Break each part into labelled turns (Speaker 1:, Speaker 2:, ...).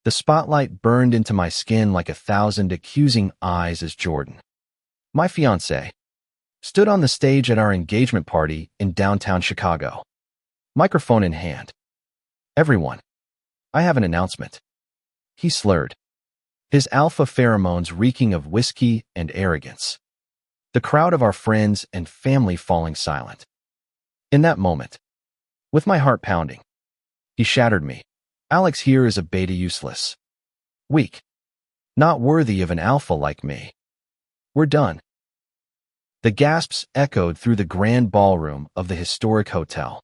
Speaker 1: The spotlight burned into my skin like 1,000 accusing eyes as Jordan, my fiancé, stood on the stage at our engagement party in downtown Chicago, microphone in hand. "Everyone, I have an announcement," he slurred, his alpha pheromones reeking of whiskey and arrogance. The crowd of our friends and family falling silent. In that moment, with my heart pounding, he shattered me. "Alex here is a beta, useless, weak, not worthy of an alpha like me. We're done." The gasps echoed through the grand ballroom of the historic hotel,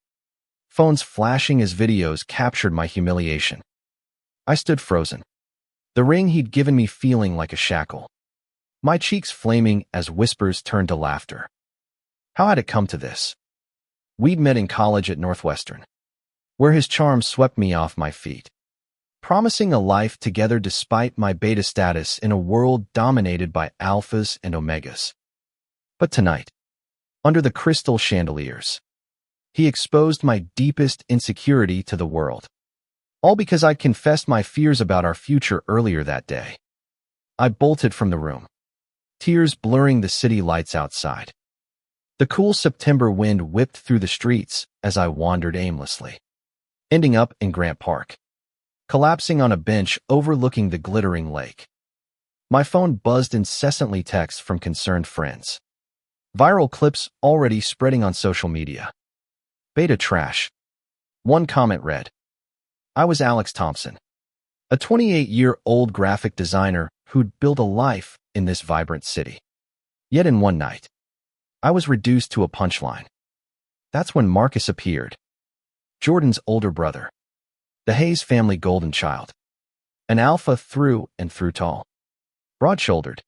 Speaker 1: phones flashing as videos captured my humiliation. I stood frozen, the ring he'd given me feeling like a shackle, my cheeks flaming as whispers turned to laughter. How had it come to this? We'd met in college at Northwestern, where his charm swept me off my feet, promising a life together despite my beta status in a world dominated by alphas and omegas. But tonight, under the crystal chandeliers, he exposed my deepest insecurity to the world, all because I'd confessed my fears about our future earlier that day. I bolted from the room, tears blurring the city lights outside. The cool September wind whipped through the streets as I wandered aimlessly, ending up in Grant Park, collapsing on a bench overlooking the glittering lake. My phone buzzed incessantly, texts from concerned friends, viral clips already spreading on social media. "Beta trash." One comment read, "I was Alex Thompson, a 28-year-old graphic designer who'd built a life in this vibrant city. Yet in one night, I was reduced to a punchline." That's when Marcus appeared, Jordan's older brother, the Hayes family golden child, an alpha through and through, tall, broad-shouldered,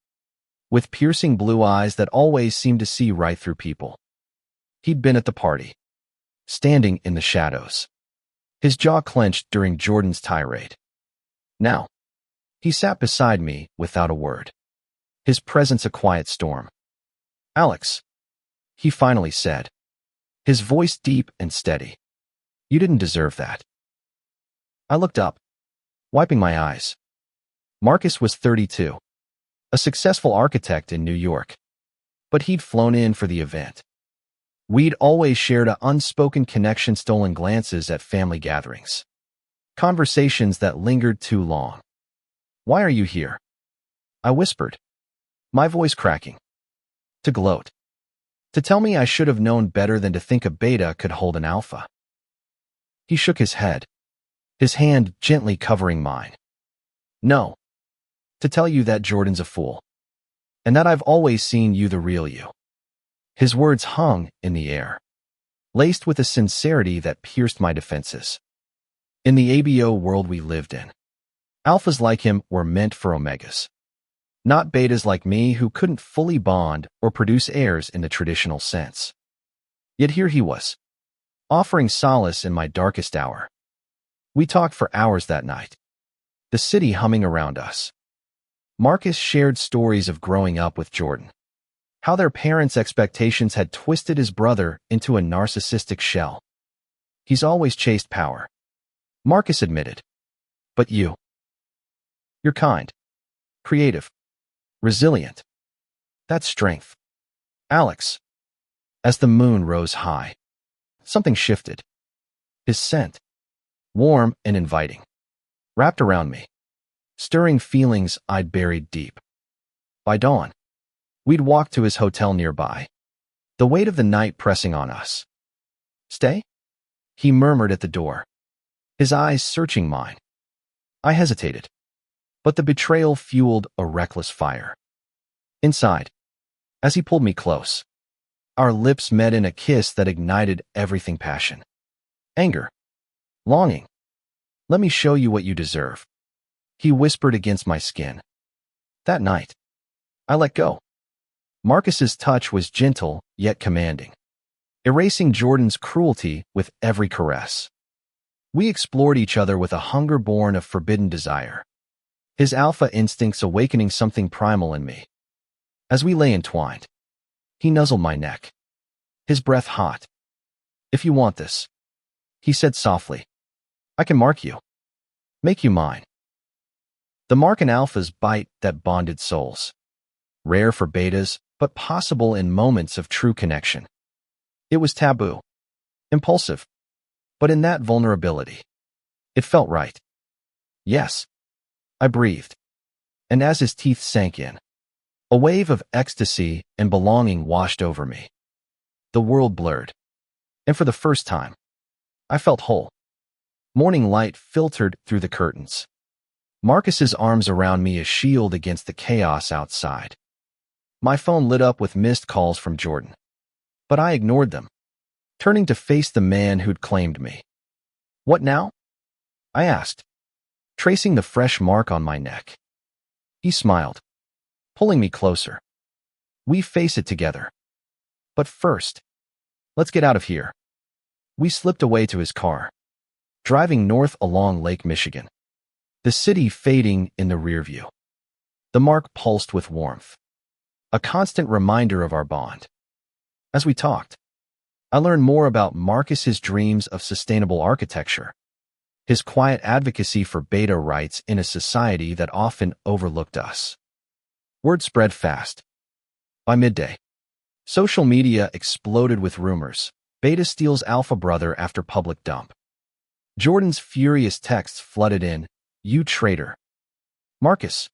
Speaker 1: with piercing blue eyes that always seemed to see right through people. He'd been at the party, standing in the shadows, his jaw clenched during Jordan's tirade. Now, he sat beside me without a word, his presence a quiet storm. "Alex," he finally said, his voice deep and steady, "you didn't deserve that." I looked up, wiping my eyes. Marcus was 32, a successful architect in New York, but he'd flown in for the event. We'd always shared an unspoken connection, stolen glances at family gatherings, conversations that lingered too long. "Why are you here?" I whispered, my voice cracking. "To gloat. To tell me I should have known better than to think a beta could hold an alpha." He shook his head, his hand gently covering mine. "No. To tell you that Jordan's a fool, and that I've always seen you the real you." His words hung in the air, laced with a sincerity that pierced my defenses. In the ABO world we lived in, alphas like him were meant for omegas, not betas like me who couldn't fully bond or produce heirs in the traditional sense. Yet here he was, offering solace in my darkest hour. We talked for hours that night, the city humming around us. Marcus shared stories of growing up with Jordan, how their parents' expectations had twisted his brother into a narcissistic shell. "He's always chased power," Marcus admitted. "But you're kind, creative, resilient. That's strength." "Alex." As the moon rose high, something shifted. His scent, warm and inviting, wrapped around me, stirring feelings I'd buried deep. By dawn, we'd walked to his hotel nearby, the weight of the night pressing on us. "Stay?" he murmured at the door, his eyes searching mine. I hesitated, but the betrayal fueled a reckless fire. Inside, as he pulled me close, our lips met in a kiss that ignited everything: passion, anger, longing. "Let me show you what you deserve," he whispered against my skin. That night, I let go. Marcus's touch was gentle yet commanding, erasing Jordan's cruelty with every caress. We explored each other with a hunger born of forbidden desire, his alpha instincts awakening something primal in me. As we lay entwined, he nuzzled my neck, his breath hot. "If you want this," he said softly, "I can mark you, make you mine." The Mark and Alpha's bite that bonded souls. Rare for betas, but possible in moments of true connection. It was taboo. Impulsive. But in that vulnerability, it felt right. Yes. I breathed. And as his teeth sank in, a wave of ecstasy and belonging washed over me. The world blurred. And for the first time, I felt whole. Morning light filtered through the curtains. Marcus's arms around me a shield against the chaos outside. My phone lit up with missed calls from Jordan. But I ignored them, turning to face the man who'd claimed me. What now? I asked, tracing the fresh mark on my neck. He smiled, pulling me closer. We face it together. But first, let's get out of here. We slipped away to his car, driving north along Lake Michigan, the city fading in the rearview. The Mark pulsed with warmth, a constant reminder of our bond. As we talked, I learned more about Marcus's dreams of sustainable architecture, his quiet advocacy for beta rights in a society that often overlooked us. Word spread fast. By midday, social media exploded with rumors. Beta steals alpha brother after public dump. Jordan's furious texts flooded in, "You traitor. Marcus,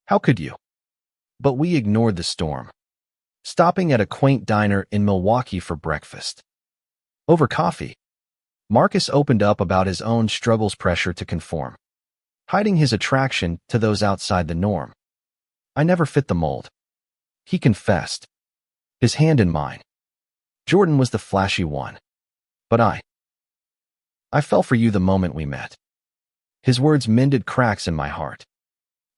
Speaker 1: how could you?" But we ignored the storm, stopping at a quaint diner in Milwaukee for breakfast. Over coffee, Marcus opened up about his own struggles, pressure to conform, hiding his attraction to those outside the norm. I never fit the mold, he confessed, his hand in mine. Jordan was the flashy one, but I fell for you the moment we met. His words mended cracks in my heart,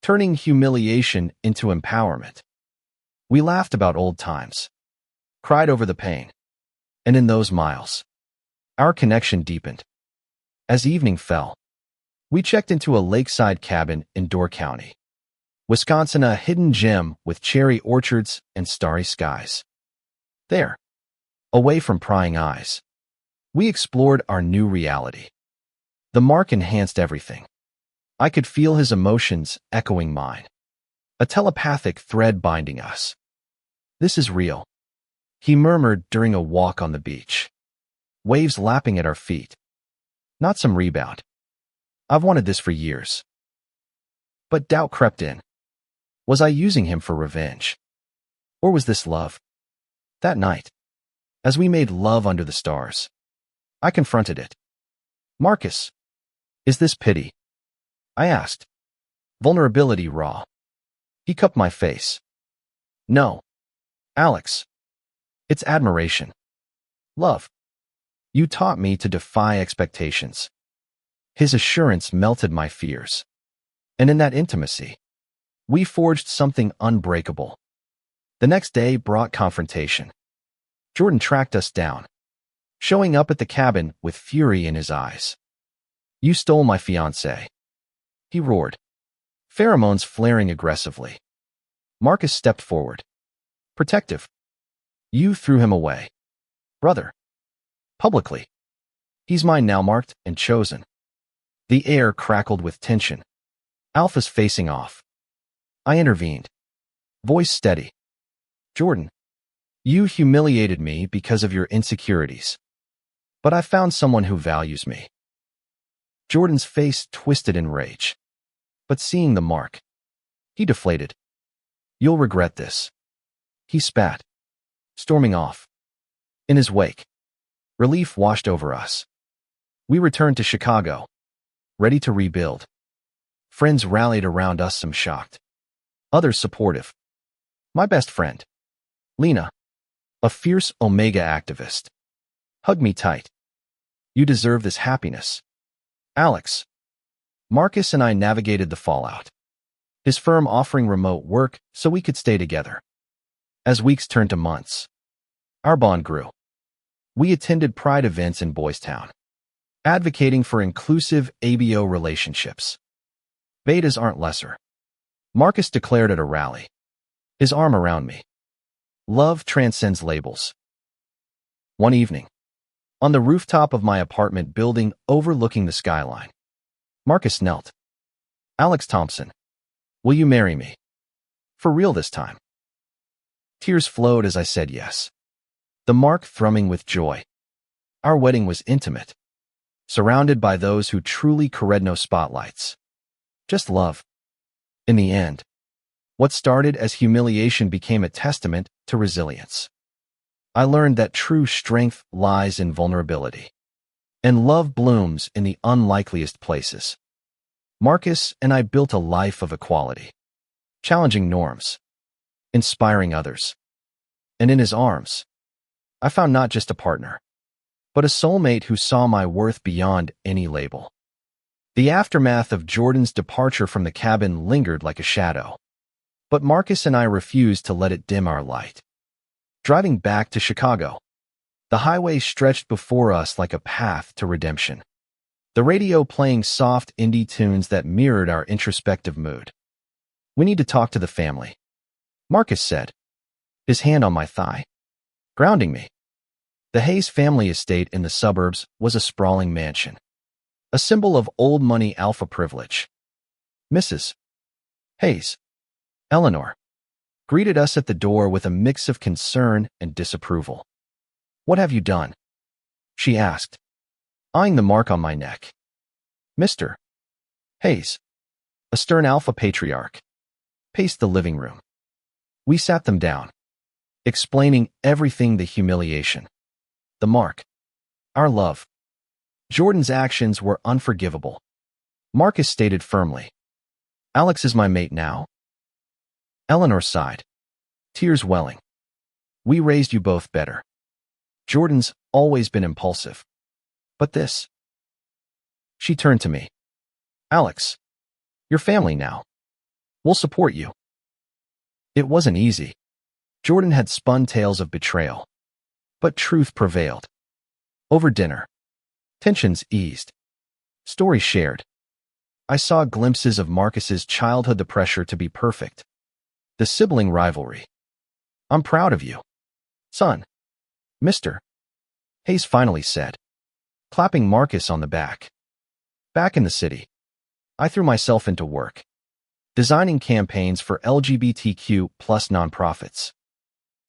Speaker 1: turning humiliation into empowerment. We laughed about old times, cried over the pain, and in those miles, our connection deepened. As evening fell, we checked into a lakeside cabin in Door County, Wisconsin, a hidden gem with cherry orchards and starry skies. There, away from prying eyes, we explored our new reality. The Mark enhanced everything. I could feel his emotions echoing mine, a telepathic thread binding us. "This is real," he murmured during a walk on the beach, waves lapping at our feet. "Not some rebound. I've wanted this for years." But doubt crept in. Was I using him for revenge? Or was this love? That night, as we made love under the stars, I confronted it. "Marcus, is this pity?" I asked, vulnerability raw. He cupped my face. "No, Alex. It's admiration. Love. You taught me to defy expectations." His assurance melted my fears. And in that intimacy, we forged something unbreakable. The next day brought confrontation. Jordan tracked us down, showing up at the cabin with fury in his eyes. "You stole my fiancé," he roared, pheromones flaring aggressively. Marcus stepped forward, protective. "You threw him away, brother. Publicly. He's mine now, marked and chosen." The air crackled with tension. Alpha's facing off. I intervened, voice steady. "Jordan, you humiliated me because of your insecurities. But I found someone who values me." Jordan's face twisted in rage. But seeing the Mark, he deflated. "You'll regret this." He spat, storming off. In his wake, relief washed over us. We returned to Chicago, ready to rebuild. Friends rallied around us, some shocked, others supportive. My best friend, Lena, a fierce Omega activist, hugged me tight. "You deserve this happiness, Alex." Marcus and I navigated the fallout, his firm offering remote work so we could stay together. As weeks turned to months, our bond grew. We attended pride events in Boys Town, advocating for inclusive ABO relationships. "Betas aren't lesser," Marcus declared at a rally, his arm around me. "Love transcends labels." One evening, on the rooftop of my apartment building overlooking the skyline, Marcus knelt. "Alex Thompson, Will you marry me? For real this time? Tears flowed as I said yes. The Mark thrumming with joy. Our wedding was intimate, surrounded by those who truly cared, no spotlights. Just love. In the end, what started as humiliation became a testament to resilience. I learned that true strength lies in vulnerability, and love blooms in the unlikeliest places. Marcus and I built a life of equality, challenging norms, inspiring others. And in his arms, I found not just a partner, but a soulmate who saw my worth beyond any label. The aftermath of Jordan's departure from the cabin lingered like a shadow, but Marcus and I refused to let it dim our light. Driving back to Chicago, the highway stretched before us like a path to redemption, the radio playing soft indie tunes that mirrored our introspective mood. We need to talk to the family, Marcus said, his hand on my thigh, grounding me. The Hayes family estate in the suburbs was a sprawling mansion, a symbol of old money alpha privilege. Mrs. Hayes, Eleanor, greeted us at the door with a mix of concern and disapproval. What have you done? She asked, eyeing the mark on my neck. Mr. Hayes, a stern alpha patriarch, paced the living room. We sat them down, explaining everything: the humiliation, the mark, our love. Jordan's actions were unforgivable. Marcus stated firmly, Alex is my mate now. Eleanor sighed, tears welling. We raised you both better. Jordan's always been impulsive. But this. She turned to me. Alex, you're family now. We'll support you. It wasn't easy. Jordan had spun tales of betrayal, but truth prevailed. Over dinner, tensions eased. Stories shared. I saw glimpses of Marcus's childhood, the pressure to be perfect, the sibling rivalry. I'm proud of you, son. Mr. Hayes finally said, clapping Marcus on the back. Back in the city, I threw myself into work, designing campaigns for LGBTQ+ nonprofits.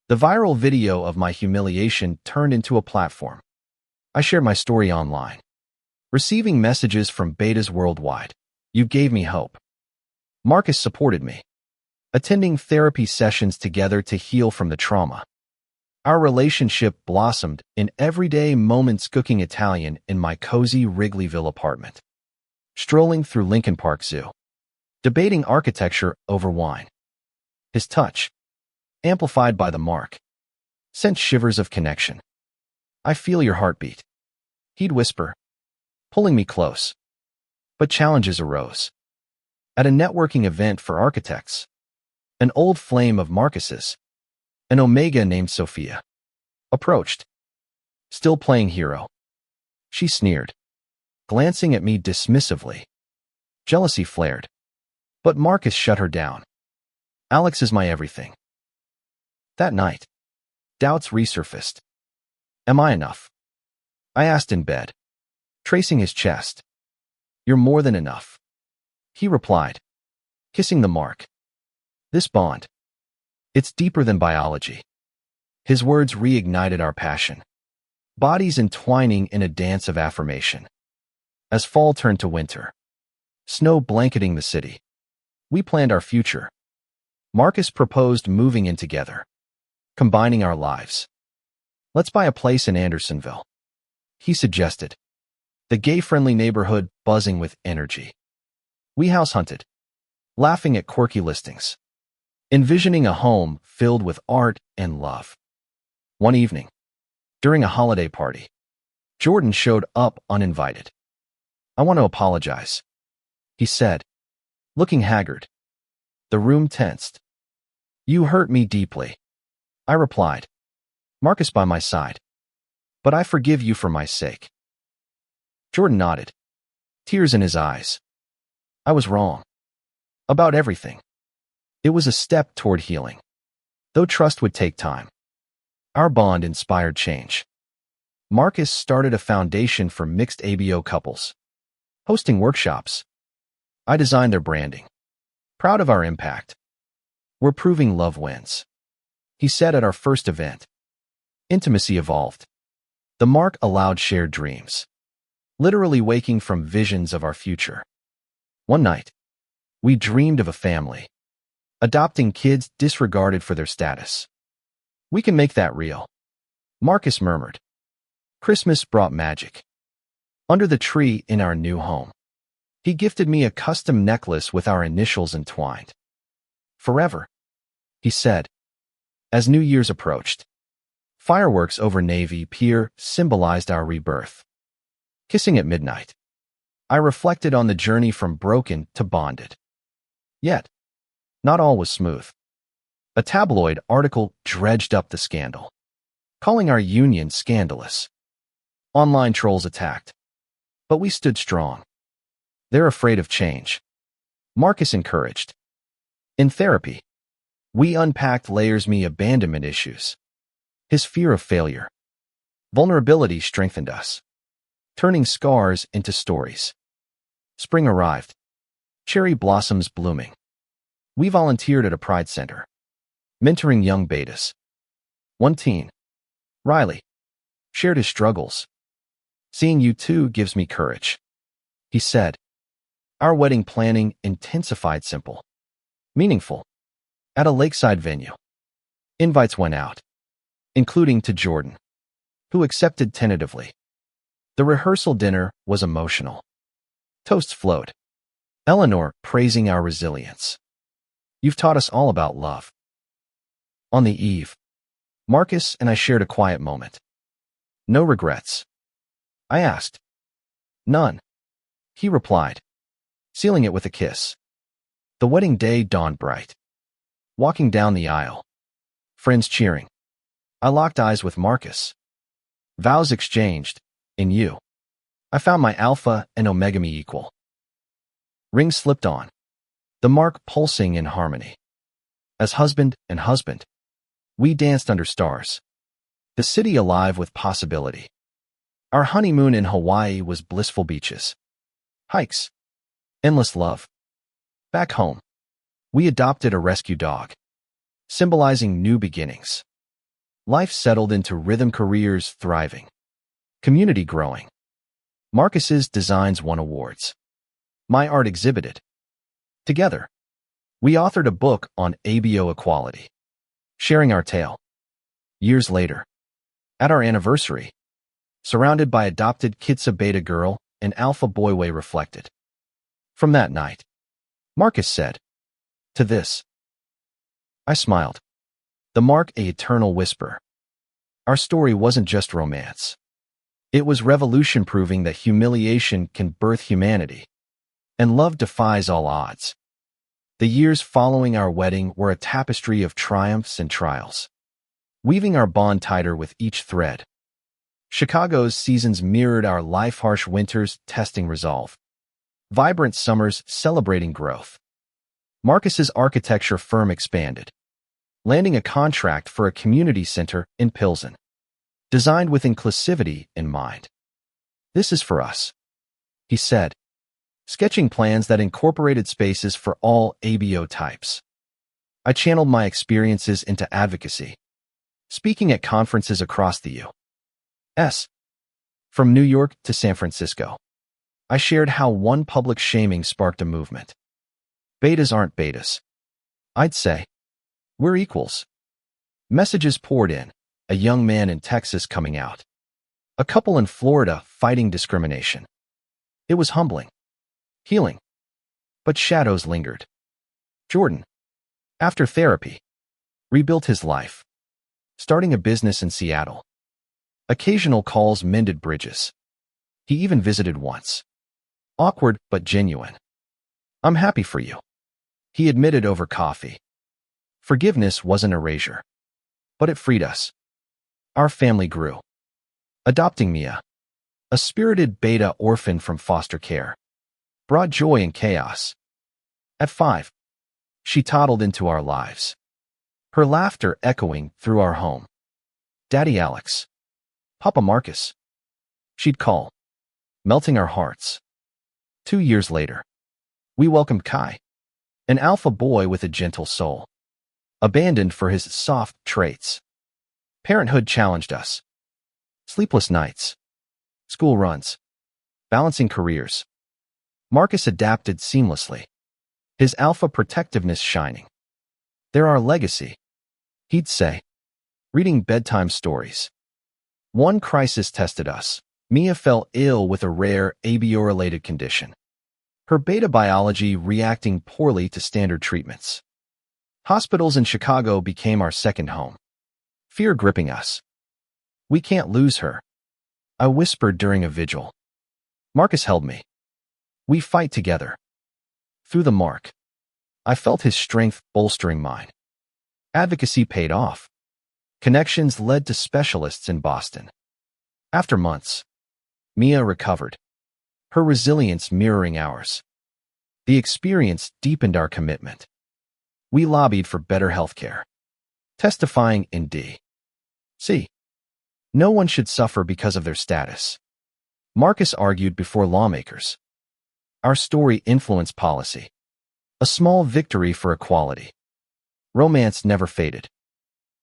Speaker 1: The viral video of my humiliation turned into a platform. I shared my story online, receiving messages from betas worldwide. You gave me hope. Marcus supported me, attending therapy sessions together to heal from the trauma. Our relationship blossomed in everyday moments, cooking Italian in my cozy Wrigleyville apartment, strolling through Lincoln Park Zoo, debating architecture over wine. His touch, amplified by the mark, sent shivers of connection. I feel your heartbeat, he'd whisper, pulling me close. But challenges arose. At a networking event for architects, an old flame of Marcus's, an Omega named Sophia, approached, still playing hero. She sneered, glancing at me dismissively. Jealousy flared, but Marcus shut her down. Alex is my everything. That night, doubts resurfaced. Am I enough? I asked in bed, tracing his chest. You're more than enough, he replied, kissing the mark. This bond, it's deeper than biology. His words reignited our passion, bodies entwining in a dance of affirmation. As fall turned to winter, snow blanketing the city, we planned our future. Marcus proposed moving in together, combining our lives. Let's buy a place in Andersonville, he suggested, the gay-friendly neighborhood buzzing with energy. We house hunted, laughing at quirky listings, envisioning a home filled with art and love. One evening, during a holiday party, Jordan showed up uninvited. I want to apologize, he said, looking haggard. The room tensed. You hurt me deeply, I replied, Marcus by my side. But I forgive you for my sake. Jordan nodded, tears in his eyes. I was wrong. About everything. It was a step toward healing, though trust would take time. Our bond inspired change. Marcus started a foundation for mixed ABO couples, hosting workshops. I designed their branding, Proud of our impact. We're proving love wins, he said at our first event. Intimacy evolved. The mark allowed shared dreams, literally waking from visions of our future. One night, we dreamed of a family, adopting kids disregarded for their status. We can make that real, Marcus murmured. Christmas brought magic. Under the tree in our new home, he gifted me a custom necklace with our initials entwined. Forever, he said. As New Year's approached, fireworks over Navy Pier symbolized our rebirth. Kissing at midnight, I reflected on the journey from broken to bonded. Yet, not all was smooth. A tabloid article dredged up the scandal, calling our union scandalous. Online trolls attacked, but we stood strong. They're afraid of change, Marcus encouraged. In therapy, we unpacked layers me abandonment issues, his fear of failure. Vulnerability strengthened us, turning scars into stories. Spring arrived, cherry blossoms blooming. We volunteered at a pride center, mentoring young betas. One teen, Riley, shared his struggles. Seeing you too gives me courage, he said. Our wedding planning intensified simple, meaningful, at a lakeside venue. Invites went out, including to Jordan, who accepted tentatively. The rehearsal dinner was emotional. Toasts flowed, Eleanor praising our resilience. You've taught us all about love. On the eve, Marcus and I shared a quiet moment. No regrets, I asked. None, he replied, sealing it with a kiss. The wedding day dawned bright. Walking down the aisle, friends cheering. I locked eyes with Marcus. Vows exchanged, in you. I found my alpha and omega me equal. Rings slipped on, the mark pulsing in harmony. As husband and husband, we danced under stars, the city alive with possibility. Our honeymoon in Hawaii was blissful beaches, hikes, endless love. Back home, we adopted a rescue dog, symbolizing new beginnings. Life settled into rhythm, careers thriving, community growing. Marcus's designs won awards. My art exhibited. Together, we authored a book on ABO equality, sharing our tale. Years later, at our anniversary, surrounded by adopted kids, a beta girl and alpha boy, we reflected. From that night, Marcus said, to this. I smiled. The mark, a eternal whisper. Our story wasn't just romance. It was revolution, proving that humiliation can birth humanity, and love defies all odds. The years following our wedding were a tapestry of triumphs and trials, weaving our bond tighter with each thread. Chicago's seasons mirrored our life, harsh winters testing resolve, vibrant summers celebrating growth. Marcus's architecture firm expanded, landing a contract for a community center in Pilsen, designed with inclusivity in mind. This is for us, he said, sketching plans that incorporated spaces for all ABO types. I channeled my experiences into advocacy, speaking at conferences across the U.S. From New York to San Francisco, I shared how one public shaming sparked a movement. Betas aren't betas, I'd say. We're equals. Messages poured in, a young man in Texas coming out, a couple in Florida fighting discrimination. It was humbling, healing, but shadows lingered. Jordan, after therapy, rebuilt his life, starting a business in Seattle. Occasional calls mended bridges. He even visited once. Awkward but genuine. I'm happy for you, he admitted over coffee. Forgiveness wasn't erasure, but it freed us. Our family grew, adopting Mia, a spirited beta orphan from foster care, brought joy in chaos. At 5, she toddled into our lives, her laughter echoing through our home. Daddy Alex, Papa Marcus, she'd call, melting our hearts. 2 years later, we welcomed Kai, An alpha boy with a gentle soul, abandoned for his soft traits. Parenthood challenged us. Sleepless nights, school runs, balancing careers. Marcus adapted seamlessly, his alpha protectiveness shining. They're our legacy, he'd say, reading bedtime stories. One crisis tested us. Mia fell ill with a rare ABO-related condition, her beta biology reacting poorly to standard treatments. Hospitals in Chicago became our second home, fear gripping us. We can't lose her, I whispered during a vigil. Marcus held me. We fight together. Through the mark, I felt his strength bolstering mine. Advocacy paid off. Connections led to specialists in Boston. After months, Mia recovered, her resilience mirroring ours. The experience deepened our commitment. We lobbied for better healthcare, testifying in D.C. No one should suffer because of their status. Marcus argued before lawmakers. Our story influenced policy. A small victory for equality. Romance never faded.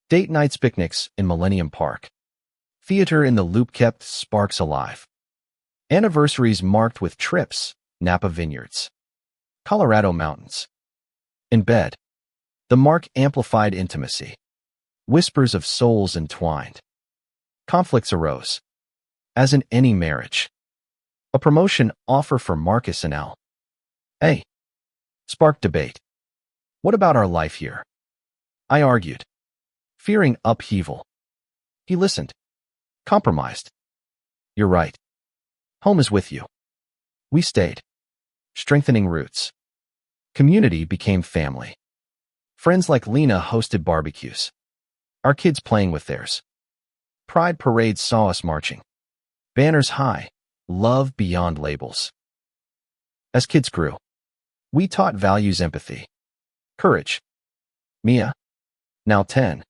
Speaker 1: Date nights, picnics in Millennium Park. Theater in the Loop kept sparks alive. Anniversaries marked with trips, Napa Vineyards, Colorado mountains. In bed, the mark amplified intimacy. Whispers of souls entwined. Conflicts arose, as in any marriage. A promotion offer for Marcus and L.A. sparked debate. What about our life here? I argued, fearing upheaval. He listened, compromised. You're right. Home is with you. We stayed, strengthening roots. Community became family. Friends like Lena hosted barbecues, our kids playing with theirs. Pride parades saw us marching. Banners high, love beyond labels. As kids grew, we taught values, empathy, courage. Mia, now 10,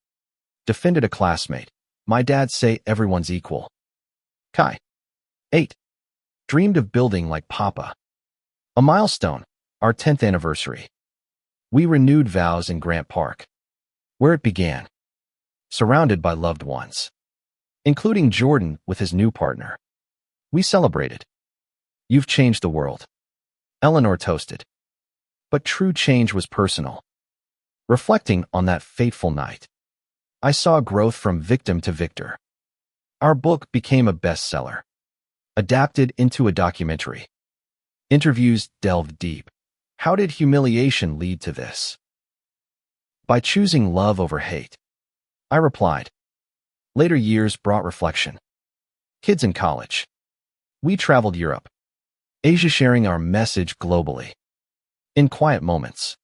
Speaker 1: defended a classmate. My dad say everyone's equal. Kai, 8, dreamed of building like Papa. A milestone, our 10th anniversary. We renewed vows in Grant Park, where it began, surrounded by loved ones, including Jordan with his new partner. We celebrated. You've changed the world, Eleanor toasted. But true change was personal. Reflecting on that fateful night, I saw growth from victim to victor. Our book became a bestseller, adapted into a documentary. Interviews delved deep. How did humiliation lead to this? By choosing love over hate, I replied. Later years brought reflection. Kids in college. We traveled Europe, Asia, sharing our message globally. In quiet moments,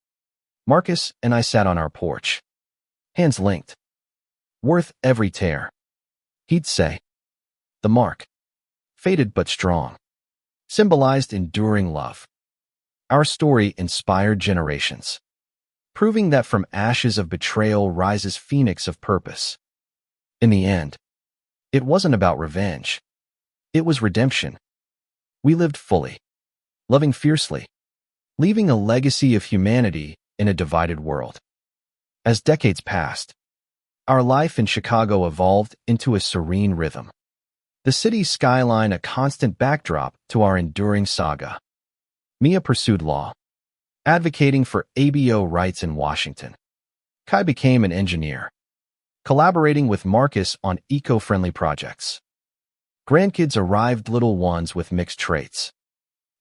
Speaker 1: Marcus and I sat on our porch, hands linked. Worth every tear, he'd say. The mark, faded but strong, symbolized enduring love. Our story inspired generations, proving that from ashes of betrayal rises phoenix of purpose. In the end, it wasn't about revenge. It was redemption. We lived fully, loving fiercely, leaving a legacy of humanity in a divided world. As decades passed, our life in Chicago evolved into a serene rhythm. The city's skyline a constant backdrop to our enduring saga. Mia pursued law, advocating for ABO rights in Washington. Kai became an engineer, collaborating with Marcus on eco-friendly projects. Grandkids arrived, little ones with mixed traits,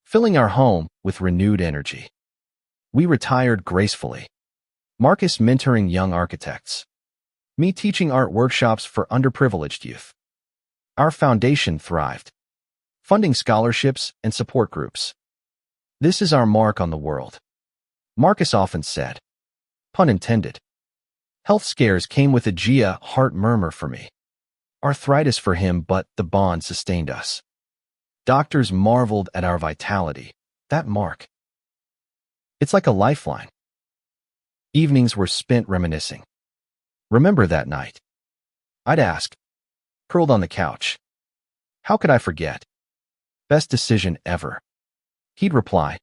Speaker 1: filling our home with renewed energy. We retired gracefully, Marcus mentoring young architects, me teaching art workshops for underprivileged youth. Our foundation thrived, funding scholarships and support groups. This is our mark on the world, Marcus often said. Pun intended. Health scares came with a Gia heart murmur for me. Arthritis for him, but the bond sustained us. Doctors marveled at our vitality. That mark. It's like a lifeline. Evenings were spent reminiscing. Remember that night? I'd ask, curled on the couch. How could I forget? Best decision ever. He'd reply,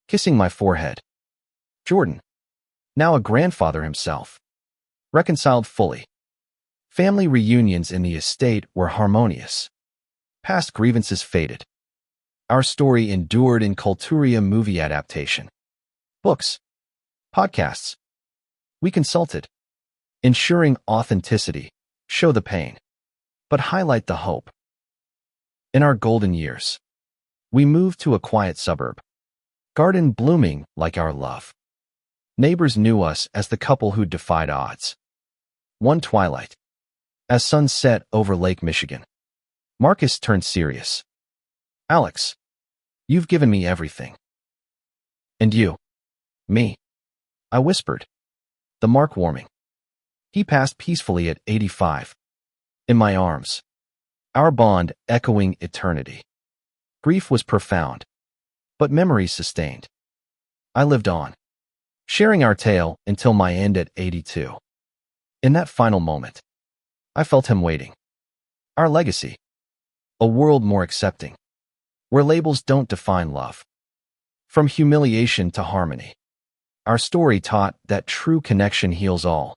Speaker 1: kissing my forehead. Jordan, now a grandfather himself, reconciled fully. Family reunions in the estate were harmonious. Past grievances faded. Our story endured in Culturia movie adaptation. Books. Podcasts. We consulted. Ensuring authenticity, show the pain, but highlight the hope. In our golden years, we moved to a quiet suburb. Garden blooming like our love. Neighbors knew us as the couple who defied odds. One twilight, as sun set over Lake Michigan, Marcus turned serious. Alex, you've given me everything. And you? Me? I whispered, the mark warming. He passed peacefully at 85. In my arms, our bond echoing eternity. Grief was profound, but memories sustained. I lived on, sharing our tale until my end at 82. In that final moment, I felt him waiting. Our legacy. A world more accepting, where labels don't define love. From humiliation to harmony, our story taught that true connection heals all.